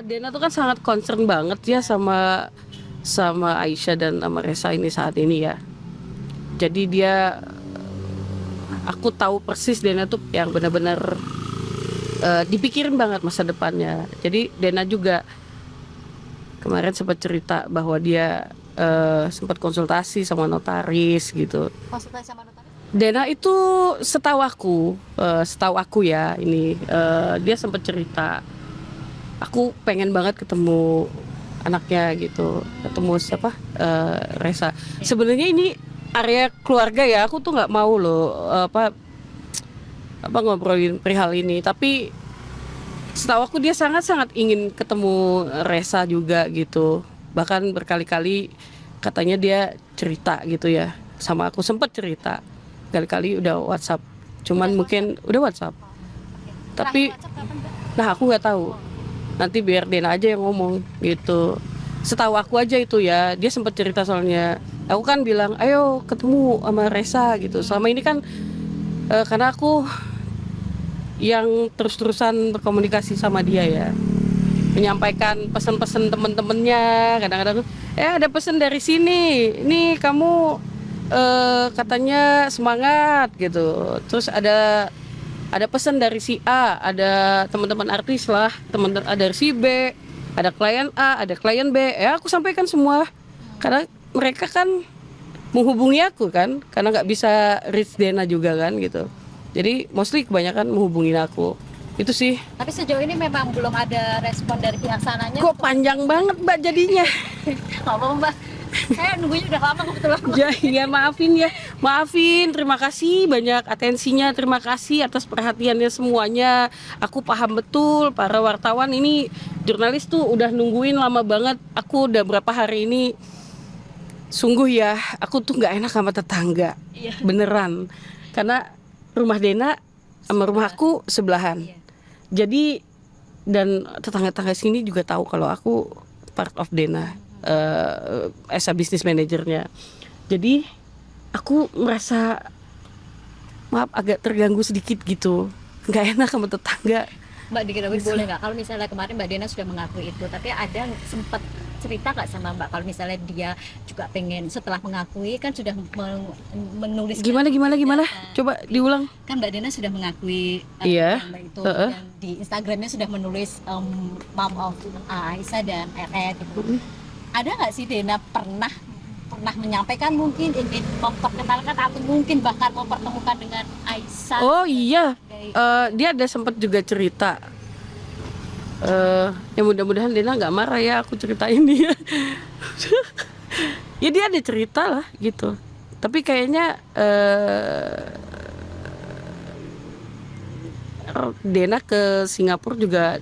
Dena tuh kan sangat concern banget ya sama Aisyah dan sama Resa ini saat ini ya. Jadi aku tahu persis Dena tuh yang benar-benar dipikirin banget masa depannya. Jadi Dena juga kemarin sempat cerita bahwa dia sempat konsultasi sama notaris gitu. Konsultasi sama notaris? Dena itu setahu aku ya ini dia sempat cerita, aku pengen banget ketemu anaknya gitu, ketemu siapa Resa. Sebenarnya ini area keluarga ya, aku tuh nggak mau loh apa ngobrolin perihal ini, tapi setahu aku dia sangat-sangat ingin ketemu Resa juga gitu. Bahkan berkali-kali katanya dia cerita gitu ya sama aku, sempet cerita kali-kali udah WhatsApp, cuman mungkin udah WhatsApp, tapi nah aku nggak tahu, nanti biar Dena aja yang ngomong gitu. Setahu aku aja itu ya, dia sempat cerita soalnya. Aku kan bilang, ayo ketemu sama Resa gitu. Selama ini kan karena aku yang terus-terusan berkomunikasi sama dia ya, menyampaikan pesan-pesan temen-temennya. Kadang-kadang ada pesan dari sini, ini kamu katanya semangat gitu. Terus ada pesan dari si A, ada teman-teman artis lah, ada si B, ada klien A, ada klien B. Ya aku sampaikan semua, karena mereka kan menghubungi aku kan, karena nggak bisa reach Dena juga kan gitu. Jadi mostly kebanyakan menghubungin aku. Itu sih. Tapi sejauh ini memang belum ada respon dari pihak sananya. Kok panjang banget Mbak jadinya? Nggak apa-apa Mbak, saya nunggunya udah lama kebetulan. Ya maafin, terima kasih banyak atensinya, terima kasih atas perhatiannya semuanya. Aku paham betul para wartawan ini, jurnalis tuh udah nungguin lama banget. Aku udah berapa hari ini, sungguh ya, aku tuh nggak enak sama tetangga. Iya. Beneran, karena rumah Dena sama rumah aku sebelahan. Iya. Jadi dan tetangga-tetangga sini juga tahu kalau aku part of Dena, as a business manajernya. Jadi aku merasa maaf agak terganggu sedikit gitu, nggak enak sama tetangga. Mbak diketahui boleh nggak kalau misalnya kemarin Mbak Dena sudah mengakui itu, tapi ada sempat cerita nggak sama Mbak kalau misalnya dia juga pengen setelah mengakui kan sudah menulis Gimana? Coba diulang. Kan Mbak Dena sudah mengakui Iya. Mbak itu dan di Instagramnya sudah menulis mom of Aisyah dan RR gitu. Ada nggak sih Dena pernah menyampaikan mungkin ingin memperkenalkan atau mungkin bahkan mempertemukan dengan Aisyah? Oh iya, dia ada sempat juga cerita. Ya mudah-mudahan Dena nggak marah ya aku ceritain dia. Ya dia ada cerita lah gitu. Tapi kayaknya Dena ke Singapura juga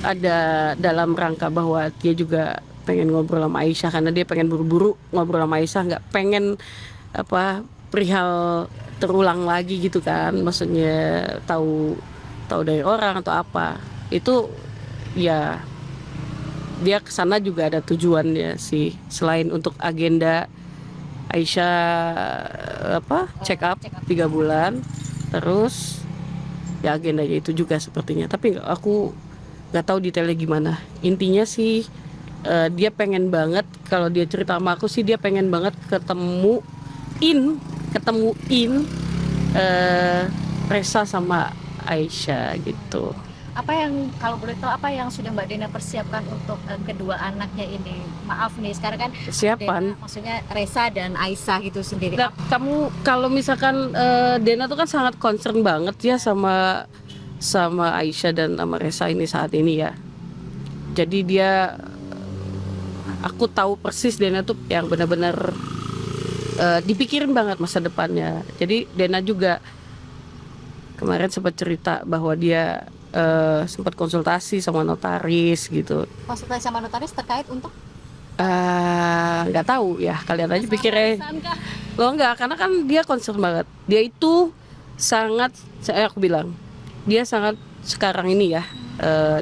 ada dalam rangka bahwa dia juga pengen ngobrol sama Aisyah, karena dia pengen buru-buru ngobrol sama Aisyah, nggak pengen perihal terulang lagi gitu kan, maksudnya tahu dari orang atau apa. Itu ya dia kesana juga ada tujuannya sih, selain untuk agenda Aisyah check up 3 bulan, terus ya agendanya itu juga sepertinya. Tapi aku nggak tahu detailnya gimana. Intinya sih dia pengen banget, kalau dia cerita sama aku sih dia pengen banget ketemuin Resa sama Aisyah gitu. Apa yang kalau boleh tahu apa yang sudah Mbak Dena persiapkan untuk kedua anaknya ini? Maaf nih sekarang kan Persiapan Dena, maksudnya Resa dan Aisyah gitu sendiri. nah, kamu kalau misalkan Dena tuh kan sangat concern banget ya sama Aisyah dan sama Resa ini saat ini ya. Jadi aku tahu persis Dena tuh yang benar-benar dipikirin banget masa depannya. Jadi Dena juga kemarin sempat cerita bahwa dia sempat konsultasi sama notaris gitu. Konsultasi sama notaris terkait untuk Nggak tahu ya, kalian aja pikirnya. Lo enggak, karena kan dia concern banget. Dia itu sangat, aku bilang, dia sangat sekarang ini ya.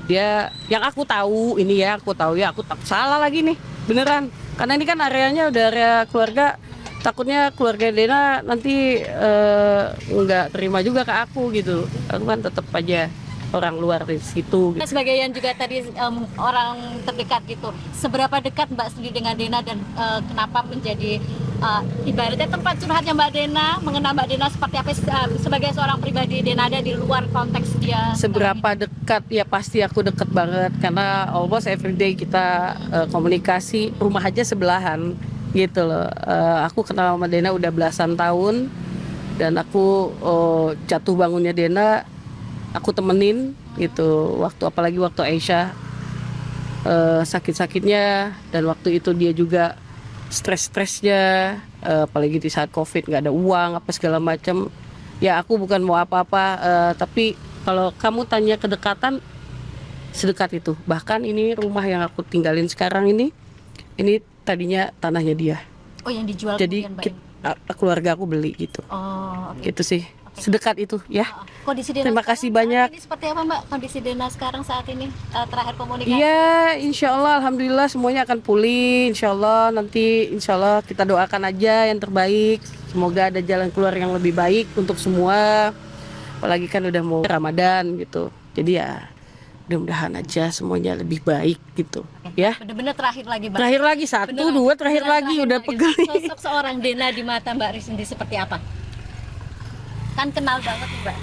Dia yang aku tahu aku tak salah lagi nih, beneran. Karena ini kan areanya udah area keluarga. Takutnya keluarga Dena nanti nggak terima juga ke aku gitu. Aku kan tetap aja orang luar di situ gitu. Sebagai yang juga tadi orang terdekat gitu, seberapa dekat Mbak sendiri dengan Dena dan kenapa menjadi ibaratnya tempat curhatnya Mbak Dena, mengenal Mbak Dena seperti apa sebagai seorang pribadi Dena ada di luar konteks dia? Seberapa dekat ya, pasti aku deket banget karena almost everyday kita komunikasi, rumah aja sebelahan gitu loh. Aku kenal sama Dena udah belasan tahun dan aku jatuh bangunnya Dena aku temenin gitu, apalagi waktu Aisyah sakit-sakitnya, dan waktu itu dia juga stres-stresnya, apalagi di saat COVID nggak ada uang apa segala macam. Ya aku bukan mau apa-apa, tapi kalau kamu tanya kedekatan, sedekat itu. Bahkan ini rumah yang aku tinggalin sekarang ini tadinya tanahnya dia. Oh, yang dijual Jadi kemudian, Mbak? keluarga aku beli gitu. Oh, oke. Gitu sih. Sedekat itu ya. Kondisi Dena Terima kasih banyak. ini seperti apa Mbak? Kondisi Dena sekarang saat ini terakhir komunikasi? Iya, insya Allah, alhamdulillah semuanya akan pulih. Insya Allah nanti, insya Allah kita doakan aja yang terbaik. Semoga ada jalan keluar yang lebih baik untuk semua. Apalagi kan udah mau Ramadan gitu. Jadi ya mudah-mudahan aja semuanya lebih baik gitu. Ya. Bener-bener terakhir lagi Mbak. Terakhir lagi satu, Beneran, dua, terakhir beneran lagi udah lagi. pegel. Sosok seorang Dena di mata Mbak Risindi seperti apa? Kan kenal banget nih Mbak.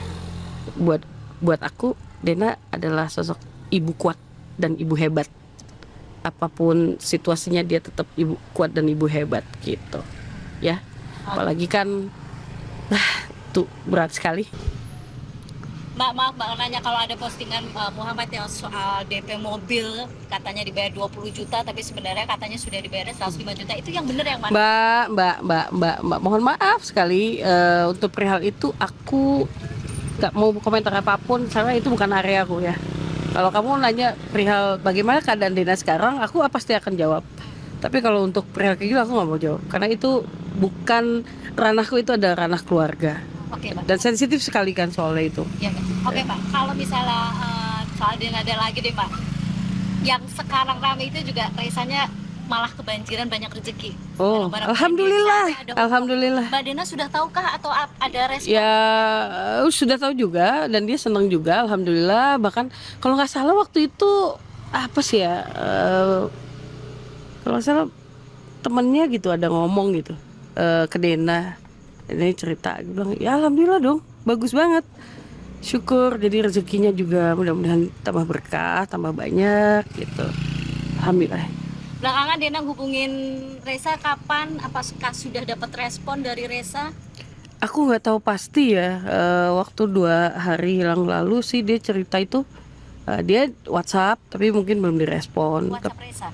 Buat aku Dena adalah sosok ibu kuat dan ibu hebat. Apapun situasinya dia tetap ibu kuat dan ibu hebat gitu. Ya. Apalagi kan tuh berat sekali. Mbak, maaf Mbak nanya, kalau ada postingan Muhammad yang soal DP mobil katanya dibayar 20 juta tapi sebenarnya katanya sudah dibayar 105 juta, itu yang benar yang mana? Mbak, mohon maaf sekali, untuk perihal itu aku gak mau komentar apapun karena itu bukan area aku ya. Kalau kamu nanya perihal bagaimana keadaan Dena sekarang, aku pasti akan jawab. Tapi kalau untuk perihal kayak gitu aku gak mau jawab karena itu bukan ranahku, itu ada ranah keluarga. Oke, Mbak. Dan sensitif sekali kan soalnya itu. Ya, oke Mbak, kalau misalnya soal Dena ada lagi deh Mbak, yang sekarang rame itu juga Raisanya malah kebanjiran banyak rezeki. Oh, Barang-barang alhamdulillah, Indonesia, ada alhamdulillah. Mbak Dena sudah tahukah atau ada respon? Ya sudah tahu juga dan dia senang juga, alhamdulillah. Bahkan kalau nggak salah waktu itu apa sih ya? Kalau nggak salah temennya gitu ada ngomong gitu ke Dena. Ini cerita, dia bilang ya alhamdulillah dong, bagus banget, syukur. Jadi rezekinya juga mudah-mudahan tambah berkah, tambah banyak gitu, alhamdulillah. Belakangan Dena hubungin Reza kapan? Apakah sudah dapat respon dari Reza? Aku nggak tahu pasti ya, waktu 2 hari yang lalu sih dia cerita itu, dia WhatsApp tapi mungkin belum direspon. WhatsApp Reza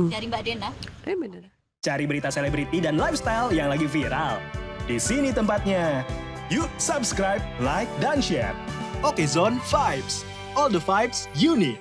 dari Mbak Dena? Bener. Cari berita selebriti dan lifestyle yang lagi viral. Di sini tempatnya. Yuk subscribe, like, dan share. Oke Zone Vibes. All the vibes you need.